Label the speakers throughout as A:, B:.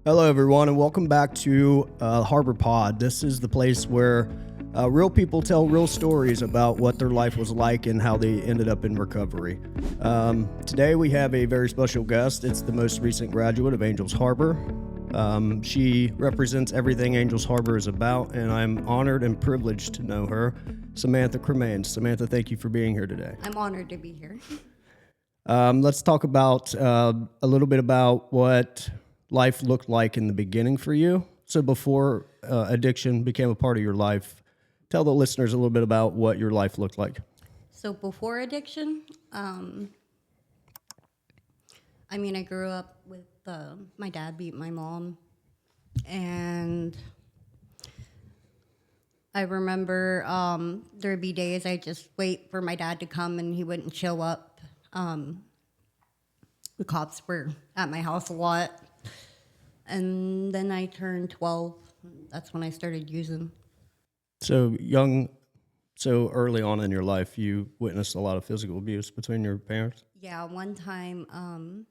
A: Hello, everyone, and welcome back to Harbor Pod. This is the place where real people tell real stories about what their life was like and how they ended up in recovery. Today, we have a very special guest. It's the most recent graduate of Angels Harbor. She represents everything Angels Harbor is about, and I'm honored and privileged to know her, Samantha Cremeans. Samantha, thank you for being here today.
B: I'm honored to be here.
A: Let's talk about a little bit about what life looked like in the beginning for you. So before addiction became a part of your life, tell the listeners a little bit about what your life looked like.
B: So before addiction, I grew up with my dad beat my mom, and I remember there'd be days I just wait for my dad to come and he wouldn't show up. The cops were at my house a lot. And then I turned 12. That's when I started using.
A: So early on in your life, you witnessed a lot of physical abuse between your parents?
B: Yeah, one time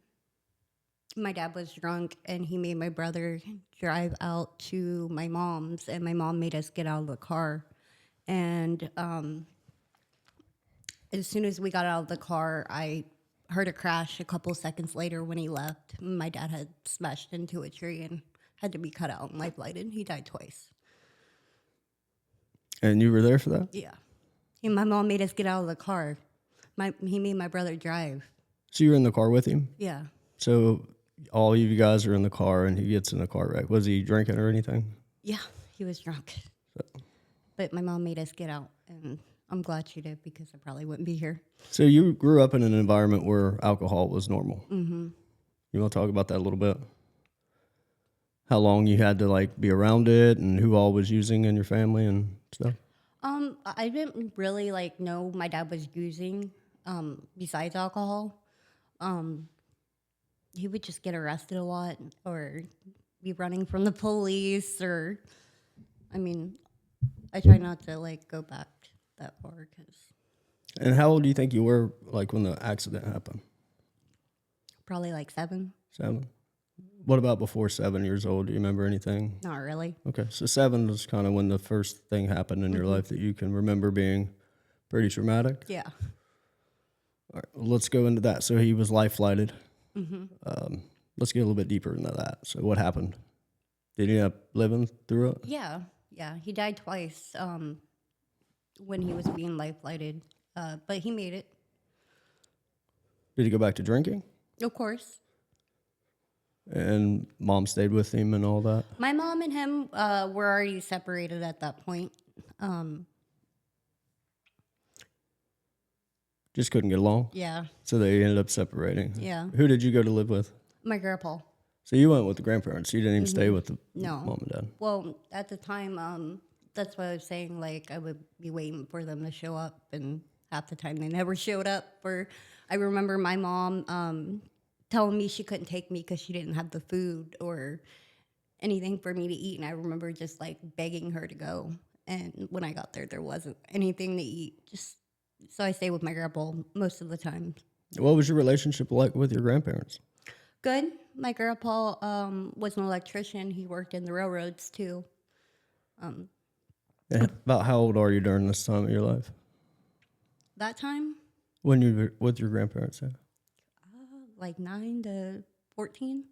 B: my dad was drunk and he made my brother drive out to my mom's, and my mom made us get out of the car. And as soon as we got out of the car, I heard a crash a couple seconds later when he left. My dad had smashed into a tree and had to be cut out and life-lighted. He died twice.
A: And you were there for that?
B: Yeah. And my mom made us get out of the car. He made my brother drive.
A: So you were in the car with him?
B: Yeah.
A: So all of you guys are in the car and he gets in a car wreck. Was he drinking or anything?
B: Yeah, he was drunk. But my mom made us get out, and I'm glad she did because I probably wouldn't be here.
A: So you grew up in an environment where alcohol was normal.
B: Mm-hmm.
A: You want to talk about that a little bit? How long you had to be around it, and who all was using in your family and stuff?
B: I didn't really know my dad was using besides alcohol. He would just get arrested a lot or be running from the police, or I try not to go back that far.
A: And how old do you think you were when the accident happened?
B: Probably 7.
A: 7? What about before 7 years old? Do you remember anything?
B: Not really.
A: Okay, so 7 was kind of when the first thing happened in your life that you can remember being pretty traumatic?
B: Yeah.
A: All right, well, let's go into that. So he was life-flighted.
B: Mm-hmm.
A: Let's get a little bit deeper into that. So what happened? Did he end up living through it?
B: Yeah. He died twice when he was being life-flighted, but he made it.
A: Did he go back to drinking?
B: Of course.
A: And mom stayed with him and all that?
B: My mom and him were already separated at that point.
A: Just couldn't get along?
B: Yeah.
A: So they ended up separating?
B: Yeah.
A: Who did you go to live with?
B: My grandpa.
A: So you went with the grandparents. You didn't even stay with the
B: No.
A: mom and dad?
B: Well, at the time, that's what I was saying. I would be waiting for them to show up, and half the time they never showed up. Or I remember my mom telling me she couldn't take me because she didn't have the food or anything for me to eat, and I remember just begging her to go. And when I got there wasn't anything to eat. So I stay with my grandpa most of the time.
A: What was your relationship like with your grandparents?
B: Good. My grandpa was an electrician. He worked in the railroads too.
A: And about how old are you during this time of your life?
B: That time?
A: When you were with your grandparents? Yeah.
B: 9 to 14.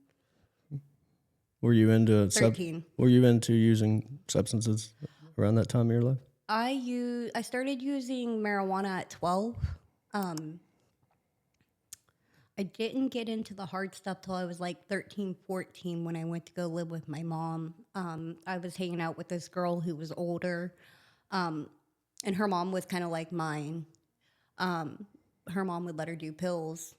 A: Were you into
B: 13.
A: Were you into using substances around that time of your life?
B: I started using marijuana at 12. I didn't get into the hard stuff till I was 13, 14 when I went to go live with my mom. I was hanging out with this girl who was older, and her mom was kind of like mine. Her mom would let her do pills,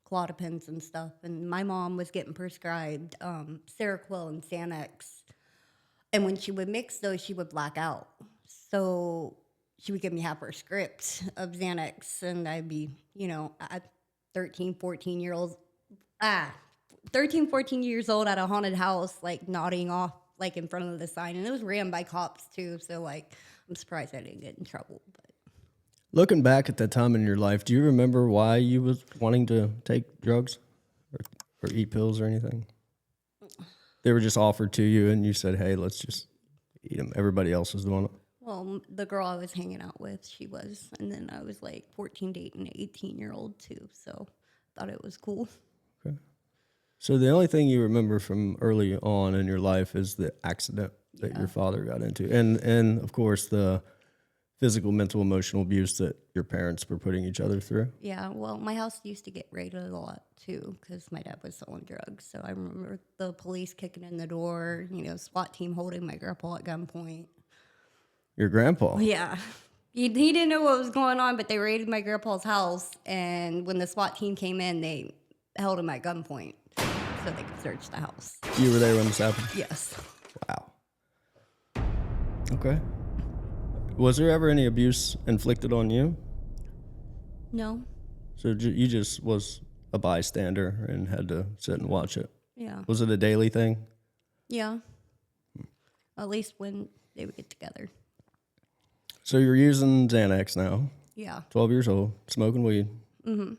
B: Clozapins and stuff, and my mom was getting prescribed Seroquel and Xanax. And when she would mix those, she would black out. So she would give me half her script of Xanax, and I'd be, at 13, 14 years old at a haunted house, nodding off, in front of the sign. And it was ran by cops, too. So, I'm surprised I didn't get in trouble. But
A: Looking back at that time in your life, do you remember why you was wanting to take drugs or eat pills or anything? They were just offered to you, and you said, "Hey, let's just eat them." Everybody else was doing it.
B: Well, the girl I was hanging out with, she was, and then I was like 14 dating an 18-year-old too, so thought it was cool.
A: Okay. So the only thing you remember from early on in your life is the accident that your father got into, and of course the physical, mental, emotional abuse that your parents were putting each other through.
B: Yeah, well, my house used to get raided a lot too because my dad was selling drugs. So I remember the police kicking in the door, SWAT team holding my grandpa at gunpoint.
A: Your grandpa.
B: Yeah. He didn't know what was going on, but they raided my grandpa's house. And when the SWAT team came in, they held him at gunpoint so they could search the house.
A: You were there when this happened?
B: Yes.
A: Wow. Okay. Was there ever any abuse inflicted on you?
B: No.
A: So you just was a bystander and had to sit and watch it?
B: Yeah.
A: Was it a daily thing?
B: Yeah. At least when they would get together.
A: So you're using Xanax now,
B: Yeah.
A: 12 years old, smoking weed. Mm-hmm. All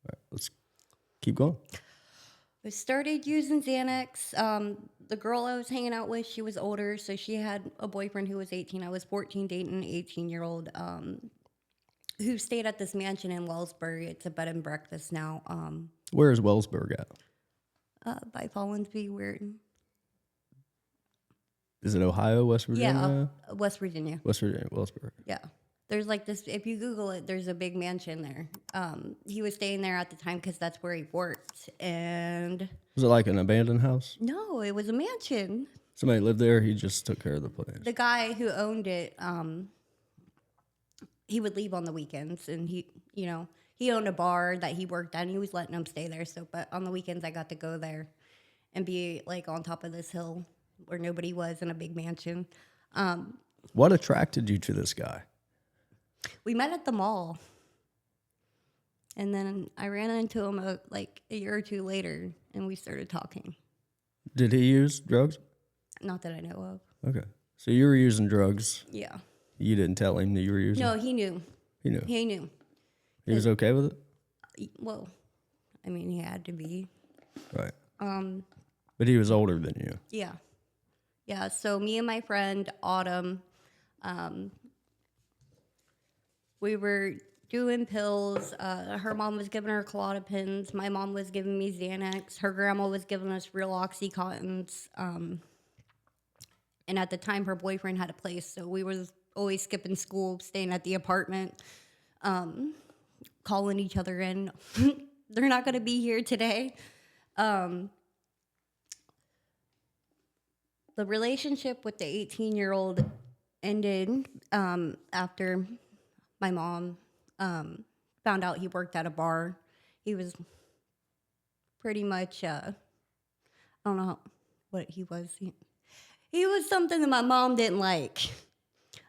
A: right, let's keep going.
B: I started using Xanax. The girl I was hanging out with, she was older, so she had a boyfriend who was 18. I was 14 dating an 18-year-old who stayed at this mansion in Wellsburg. It's a bed and breakfast now.
A: Where is Wellsburg at?
B: By Follinsby, where...
A: Is it Ohio, West Virginia?
B: Yeah, West Virginia.
A: West Virginia, Wellsburg.
B: Yeah. There's like this, if you Google it, there's a big mansion there. He was staying there at the time because that's where he worked. And
A: Was it like an abandoned house?
B: no, it was a mansion.
A: Somebody lived there, he just took care of the place.
B: The guy who owned it, he would leave on the weekends, and he owned a bar that he worked at, and he was letting them stay there. So, but on the weekends, I got to go there and be like on top of this hill where nobody was in a big mansion.
A: What attracted you to this guy?
B: We met at the mall, and then I ran into him like a year or two later, and we started talking.
A: Did he use drugs?
B: Not that I know of.
A: Okay. So you were using drugs.
B: Yeah.
A: You didn't tell him that you were using?
B: No, he knew.
A: He knew.
B: He knew.
A: He was okay with it?
B: Well, I mean, he had to be.
A: Right. But he was older than you.
B: Yeah. Yeah, so me and my friend, Autumn, we were doing pills. Her mom was giving her Klonopins. My mom was giving me Xanax. Her grandma was giving us real Oxycontins. And at the time, her boyfriend had a place, so we was always skipping school, staying at the apartment, calling each other in. They're not going to be here today. The relationship with the 18-year-old ended after my mom found out he worked at a bar. He was pretty much, I don't know what he was. He was something that my mom didn't like.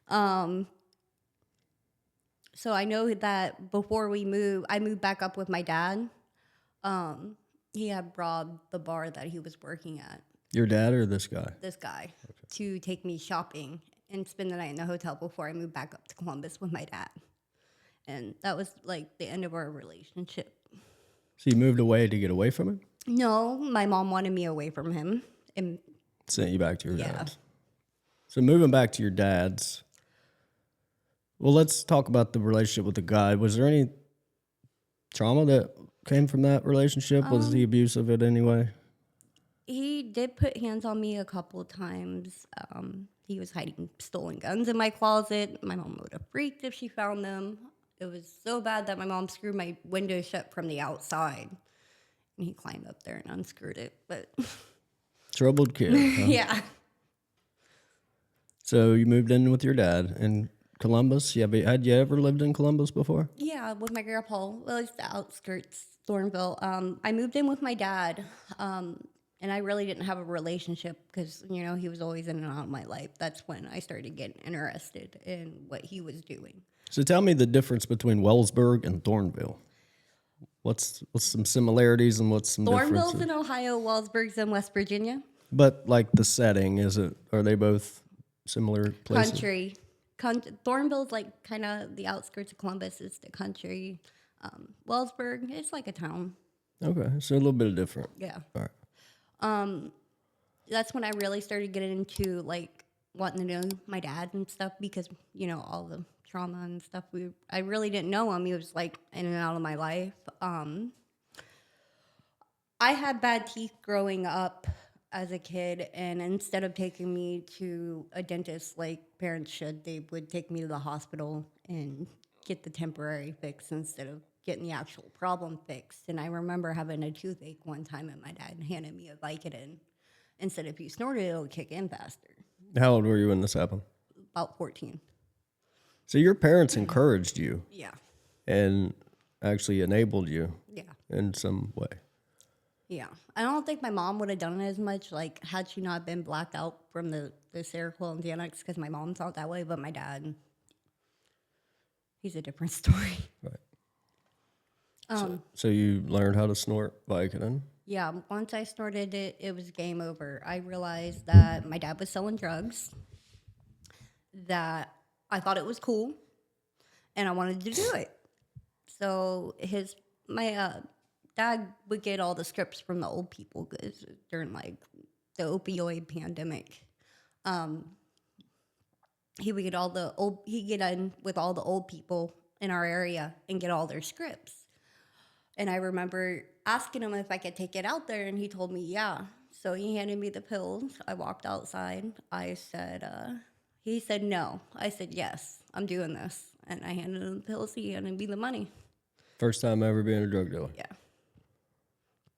B: So I know that before we moved, I moved back up with my dad. He had robbed the bar that he was working at.
A: Your dad or this guy?
B: This guy, to take me shopping and spend the night in the hotel before I moved back up to Columbus with my dad. And that was like the end of our relationship.
A: So you moved away to get away from him?
B: No, my mom wanted me away from him. And
A: sent you back to your dad's. So moving back to your dad's, well, let's talk about the relationship with the guy. Was there any trauma that came from that relationship? Was the abuse of it anyway?
B: He did put hands on me a couple of times. He was hiding stolen guns in my closet. My mom would have freaked if she found them. It was so bad that my mom screwed my window shut from the outside. And he climbed up there and unscrewed it. But
A: Troubled kid. Huh?
B: yeah.
A: So you moved in with your dad in Columbus? Yeah, but had you ever lived in Columbus before?
B: Yeah, with my grandpa. Well, it's the outskirts, Thornville. I moved in with my dad. And I really didn't have a relationship because, he was always in and out of my life. That's when I started getting interested in what he was doing.
A: So tell me the difference between Wellsburg and Thornville. What's some similarities and what's some
B: Thornville's
A: differences?
B: in Ohio, Wellsburg's in West Virginia.
A: But like the setting, are they both similar places?
B: Country. Thornville's like kind of the outskirts of Columbus. It's the country. Wellsburg, it's like a town.
A: Okay, so a little bit different.
B: Yeah.
A: All right.
B: that's when I really started getting into like wanting to know my dad and stuff because all the trauma and stuff. I really didn't know him. He was like in and out of my life. I had bad teeth growing up as a kid, and instead of taking me to a dentist like parents should, they would take me to the hospital and get the temporary fix instead of getting the actual problem fixed. And I remember having a toothache one time, and my dad handed me a Vicodin and said, if you snort it, it'll kick in faster.
A: How old were you when this happened?
B: About 14.
A: So your parents encouraged you
B: Yeah.
A: and actually enabled you
B: Yeah.
A: in some way.
B: Yeah. I don't think my mom would have done it as much, like, had she not been blacked out from the Seroquel and Xanax, because my mom thought that way, but my dad, he's a different story.
A: Right. So you learned how to snort Vicodin?
B: Yeah, once I snorted it, it was game over. I realized that my dad was selling drugs, that I thought it was cool, and I wanted to do it. So my dad would get all the scripts from the old people during like the opioid pandemic. He would get in with all the old people in our area and get all their scripts. And I remember asking him if I could take it out there, and he told me, yeah. So he handed me the pills. I walked outside. I said, he said no. I said, yes, I'm doing this. And I handed him the pills. He handed me the money.
A: First time ever being a drug dealer?
B: Yeah.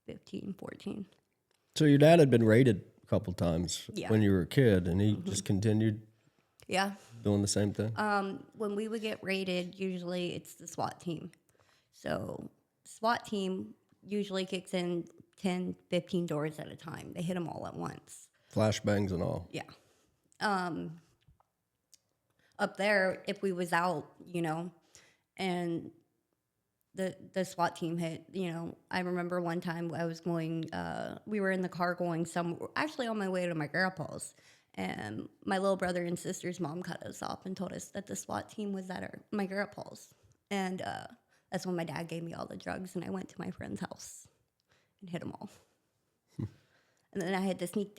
B: 15, 14.
A: So your dad had been raided a couple times
B: Yeah.
A: when you were a kid, and he just continued
B: Yeah.
A: doing the same thing?
B: When we would get raided, usually it's the SWAT team. So SWAT team usually kicks in 10, 15 doors at a time. They hit them all at once.
A: Flashbangs and all?
B: Yeah. Up there, if we was out, and the SWAT team hit, I remember one time I was going, we were in the car going actually on my way to my grandpa's, and my little brother and sister's mom cut us off and told us that the SWAT team was at my grandpa's. And that's when my dad gave me all the drugs, and I went to my friend's house and hit them all. And then I had to sneak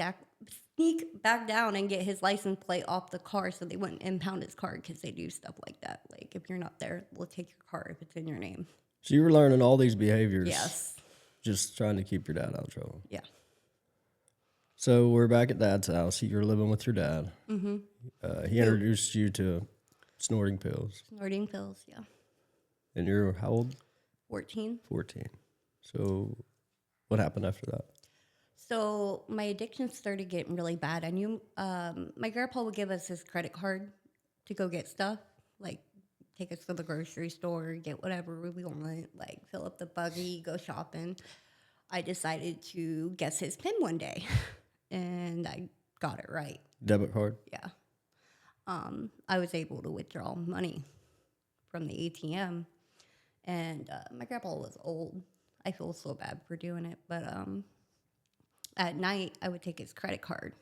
B: back down and get his license plate off the car so they wouldn't impound his car, because they do stuff like that. Like, if you're not there, we'll take your car if it's in your name.
A: So you were learning all these behaviors.
B: Yes.
A: Just trying to keep your dad out of trouble.
B: Yeah.
A: So we're back at Dad's house. You're living with your dad. Mm-hmm. He introduced you to snorting pills.
B: Snorting pills, yeah.
A: And you're how old?
B: 14.
A: 14. So what happened after that?
B: So my addiction started getting really bad. I knew my grandpa would give us his credit card to go get stuff, like take us to the grocery store, get whatever we want, like fill up the buggy, go shopping. I decided to guess his PIN one day, and I got it right.
A: Debit card?
B: Yeah. I was able to withdraw money from the ATM, and my grandpa was old. I feel so bad for doing it, but at night I would take his credit card,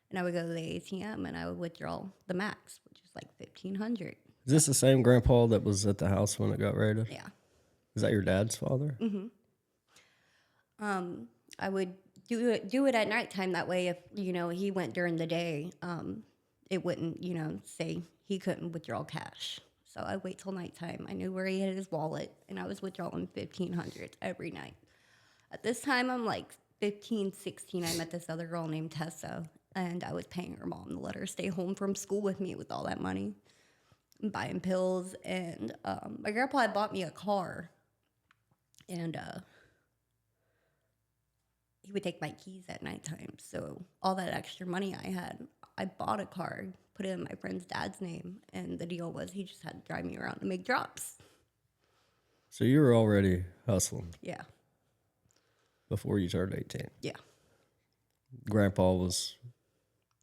B: and I would go to the ATM and I would withdraw the max, which is like $1,500.
A: Is this the same grandpa that was at the house when it got raided?
B: Yeah.
A: Is that your dad's father?
B: Mm-hmm. I would do it at nighttime. That way, if he went during the day, it wouldn't say he couldn't withdraw cash. So I wait till nighttime. I knew where he had his wallet, and I was withdrawing $1,500 every night. At this time, I'm like 15, 16. I met this other girl named Tessa, and I was paying her mom to let her stay home from school with me with all that money, and buying pills. And my grandpa had bought me a car, and he would take my keys at nighttime. So all that extra money I had, I bought a car, put it in my friend's dad's name, and the deal was he just had to drive me around to make drops.
A: So you were already hustling
B: Yeah.
A: before you turned 18.
B: Yeah.
A: Grandpa was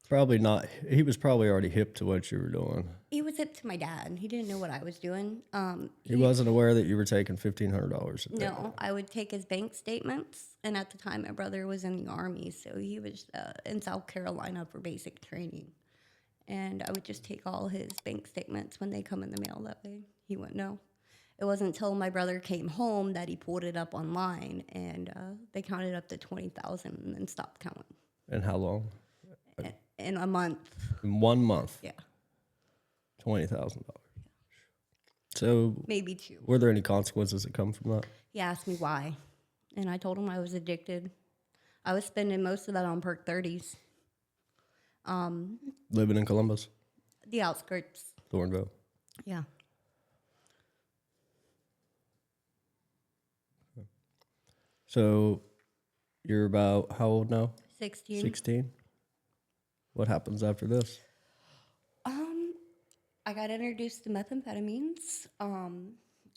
A: probably not, he was probably already hip to what you were doing.
B: He was hip to my dad. He didn't know what I was doing.
A: He wasn't aware that you were taking $1,500 a day.
B: No, I would take his bank statements, and at the time my brother was in the Army, so he was in South Carolina for basic training. And I would just take all his bank statements when they come in the mail. That way he wouldn't know. It wasn't until my brother came home that he pulled it up online, and they counted up to 20,000 and then stopped counting.
A: And how long?
B: In a month.
A: In 1 month.
B: Yeah.
A: $20,000. So
B: Maybe 2.
A: were there any consequences that come from that?
B: He asked me why. And I told him I was addicted. I was spending most of that on perk 30s.
A: Living in Columbus?
B: The outskirts.
A: Thornville?
B: Yeah.
A: So you're about how old now?
B: 16.
A: 16? What happens after this?
B: I got introduced to methamphetamines.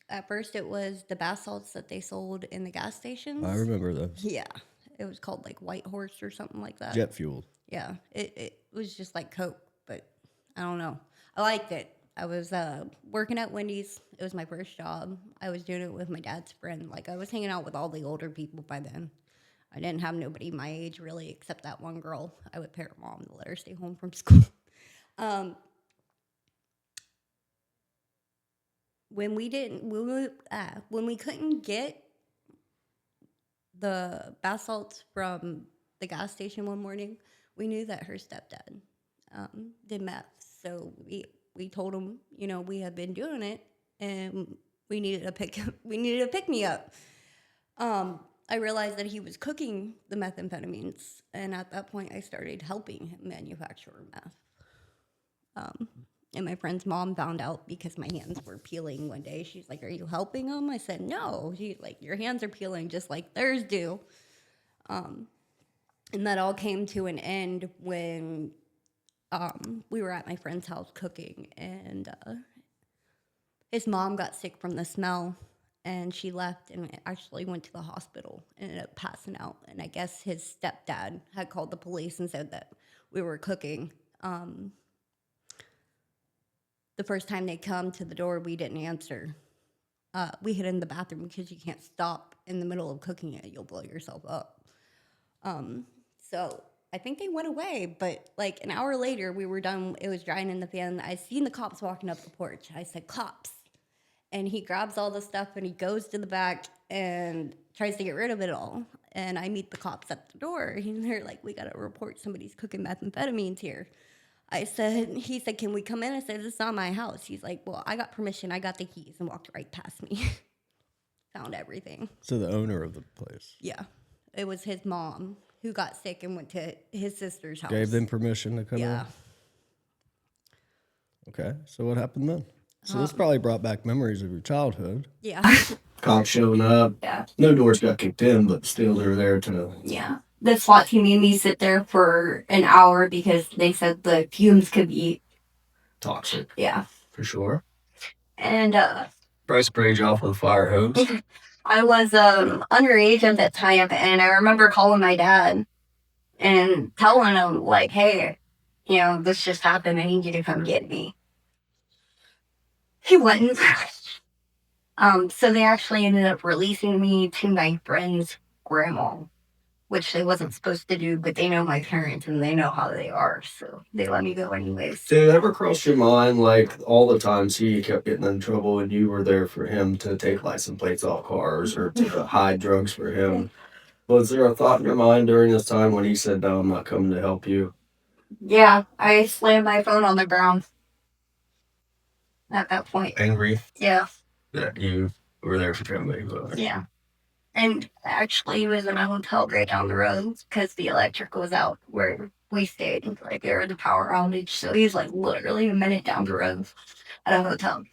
B: At first, it was the bath salts that they sold in the gas stations.
A: I remember those.
B: Yeah. It was called like White Horse or something like that.
A: Jet fueled.
B: Yeah. It was just like Coke, but I don't know. I liked it. I was working at Wendy's. It was my first job. I was doing it with my dad's friend. Like, I was hanging out with all the older people by then. I didn't have nobody my age, really, except that one girl. I would pay her mom to let her stay home from school. When we couldn't get the bath salts from the gas station one morning, we knew that her stepdad did meth. So we told him, we had been doing it, and we needed a pick me up. I realized that he was cooking the methamphetamines, and at that point, I started helping him manufacture meth. And my friend's mom found out because my hands were peeling one day. She's like, "Are you helping him?" I said, "No." She's like, "Your hands are peeling just like theirs do." And that all came to an end when we were at my friend's house cooking, and his mom got sick from the smell, and she left and actually went to the hospital and ended up passing out. And I guess his stepdad had called the police and said that we were cooking. The first time they come to the door, we didn't answer. We hid in the bathroom because you can't stop in the middle of cooking it. You'll blow yourself up. So I think they went away, but like an hour later, we were done. It was drying in the fan. I seen the cops walking up the porch. I said, "Cops." And he grabs all the stuff and he goes to the back and tries to get rid of it all. And I meet the cops at the door. And they're like, "We got to report somebody's cooking methamphetamines here." He said, "Can we come in?" I said, "This is not my house." He's like, "Well, I got permission. I got the keys," and walked right past me. Found everything.
A: So the owner of the place?
B: Yeah. It was his mom who got sick and went to his sister's house.
A: Gave them permission to come in?
B: Yeah.
A: Okay. So what happened then? So this probably brought back memories of your childhood.
B: Yeah.
A: Cops showing up.
C: Yeah.
A: No doors got kicked in, but still they were there to...
C: Yeah. The SWAT team made me sit there for an hour because they said the fumes could be
A: Toxic.
C: Yeah.
A: For sure.
C: And
A: Price sprayed you off with a fire hose.
C: I was underage at that time, and I remember calling my dad and telling him, like, "Hey, this just happened. I need you to come get me." He wouldn't. So they actually ended up releasing me to my friend's grandma, which they wasn't supposed to do, but they know my parents and they know how they are, so they let me go anyways.
A: Did it ever cross your mind, like, all the times he kept getting in trouble and you were there for him to take license plates off cars or to hide drugs for him? Was there a thought in your mind during this time when he said, "No, I'm not coming to help you"?
C: Yeah, I slammed my phone on the ground at that point.
A: Angry
C: Yeah.
A: that you were there for him.
C: Yeah. And actually, he was in a hotel right down the road because the electric was out where we stayed. Like, there was a power outage. So he's like literally a minute down the road at a hotel.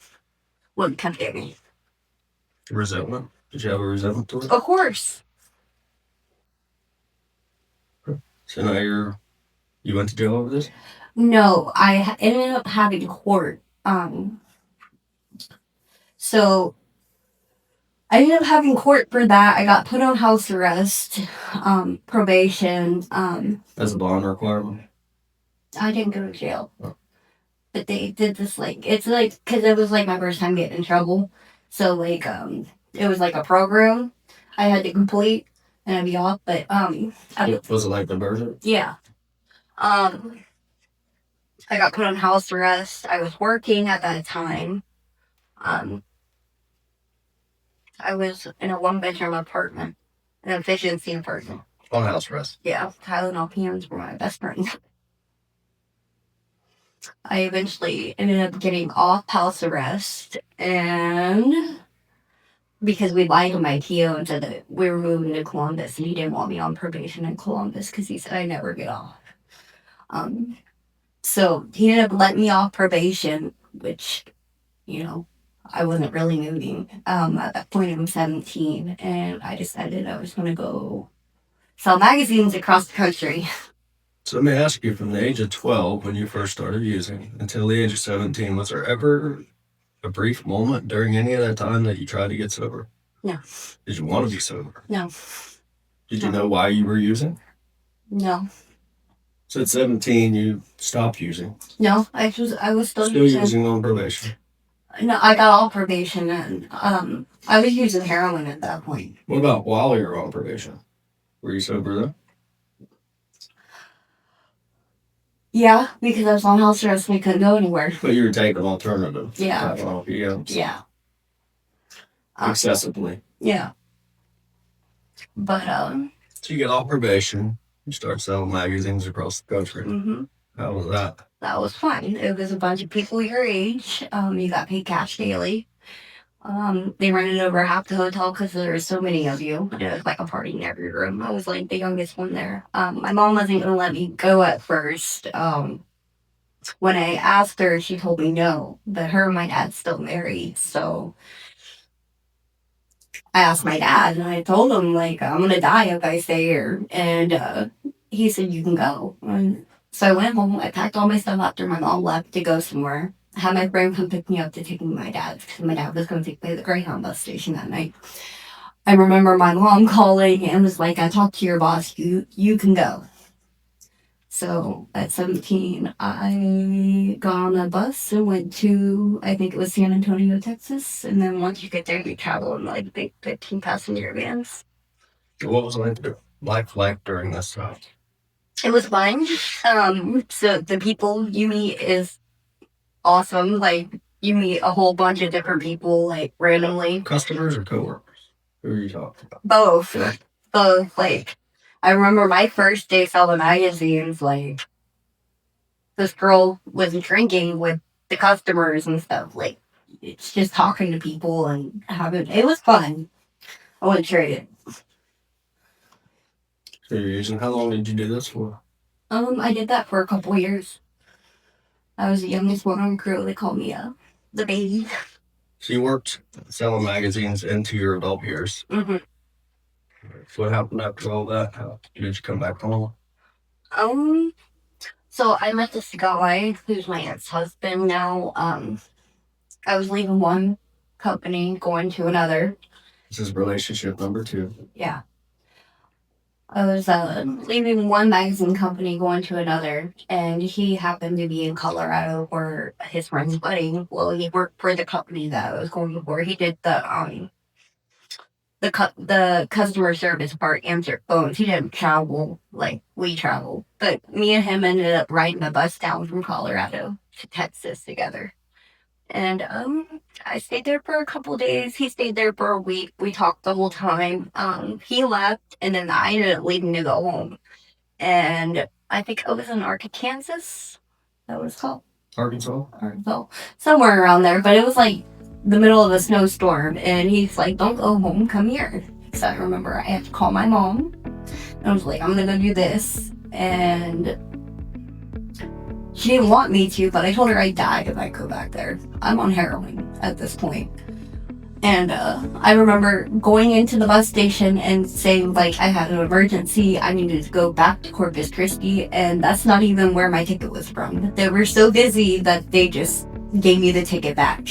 C: Wouldn't come get me.
A: Resentment? Did you have a resentment to it?
C: Of course.
A: So now you went to jail over this?
C: No, I ended up having court. So I ended up having court for that. I got put on house arrest, probation.
A: As a bond requirement?
C: I didn't go to jail.
A: Oh.
C: But they did this, like, it's like, because it was like my first time getting in trouble. So, like, it was like a program I had to complete and I'd be off. But,
A: Was it like the version?
C: yeah. I got put on house arrest. I was working at that time. I was in a one-bedroom apartment, an efficiency apartment.
A: On house arrest.
C: Yeah, Tylenol PMs were my best friend. I eventually ended up getting off house arrest, and because we lied to my TO and said that we were moving to Columbus, and he didn't want me on probation in Columbus because he said I never get off. So he ended up letting me off probation, which, you know, I wasn't really moving. At that point, I'm 17, and I decided I was going to go sell magazines across the country.
A: So let me ask you, from the age of 12, when you first started using, until the age of 17, was there ever a brief moment during any of that time that you tried to get sober?
C: No.
A: Did you want to be sober?
C: No.
A: Did you know why you were using?
C: No.
A: So at 17, you stopped using.
C: No, I was still
A: using on probation.
C: No, I got off probation, and I was using heroin at that point.
A: What about while you were on probation? Were you sober then?
C: Yeah, because I was on house arrest and we couldn't go anywhere.
A: But you were taking alternative.
C: Yeah.
A: PMs.
C: Yeah.
A: Excessively.
C: Yeah. But
A: So you get off probation. You start selling magazines across the country.
C: Mm-hmm.
A: How was that?
C: That was fun. It was a bunch of people your age. You got paid cash daily. They rented over half the hotel because there were so many of you. It was like a party in every room. I was like the youngest one there. My mom wasn't going to let me go at first. When I asked her, she told me no. But her and my dad's still married, so I asked my dad, and I told him, like, I'm going to die if I stay here. And he said, you can go. And so I went home. I packed all my stuff after my mom left to go somewhere. I had my friend come pick me up to take me to my dad's because my dad was going to take me to the Greyhound bus station that night. I remember my mom calling and was like, I talked to your boss. You can go. So at 17, I got on a bus and went to, I think it was San Antonio, Texas. And then once you get there, you travel in like big 15-passenger vans.
A: What was life like during this time?
C: It was fun. So the people you meet is awesome. Like, you meet a whole bunch of different people, like, randomly.
A: Customers or coworkers? Who are you talking about?
C: Both. Yeah. Both. Like, I remember my first day selling magazines, like, this girl was drinking with the customers and stuff. Like, it's just talking to people and it was fun. I wouldn't trade it.
A: So you're using, how long did you do this for?
C: I did that for a couple years. I was the youngest one on crew. They called me the baby.
A: So you worked selling magazines into your adult years.
C: Mm-hmm.
A: So what happened after all that? How did you come back home?
C: So I met this guy who's my ex-husband now. I was leaving one company, going to another.
A: This is relationship number 2.
C: Yeah. I was leaving one magazine company, going to another, and he happened to be in Colorado for his friend's wedding. Well, he worked for the company that I was going for. He did the customer service part, answered phones. He didn't travel like we travel, but me and him ended up riding a bus down from Colorado to Texas together. And I stayed there for a couple days. He stayed there for a week. We talked the whole time. He left, and then I ended up leaving to go home. And I think I was in Arkansas. That was called
A: Arkansas,
C: somewhere around there. But it was like the middle of a snowstorm, and he's like, "Don't go home. Come here." So I remember I had to call my mom. And I was like, "I'm gonna do this," and she didn't want me to, but I told her I'd die if I go back there. I'm on heroin at this point. And I remember going into the bus station and saying, like, I had an emergency. I needed to go back to Corpus Christi. And that's not even where my ticket was from. They were so busy that they just gave me the ticket back.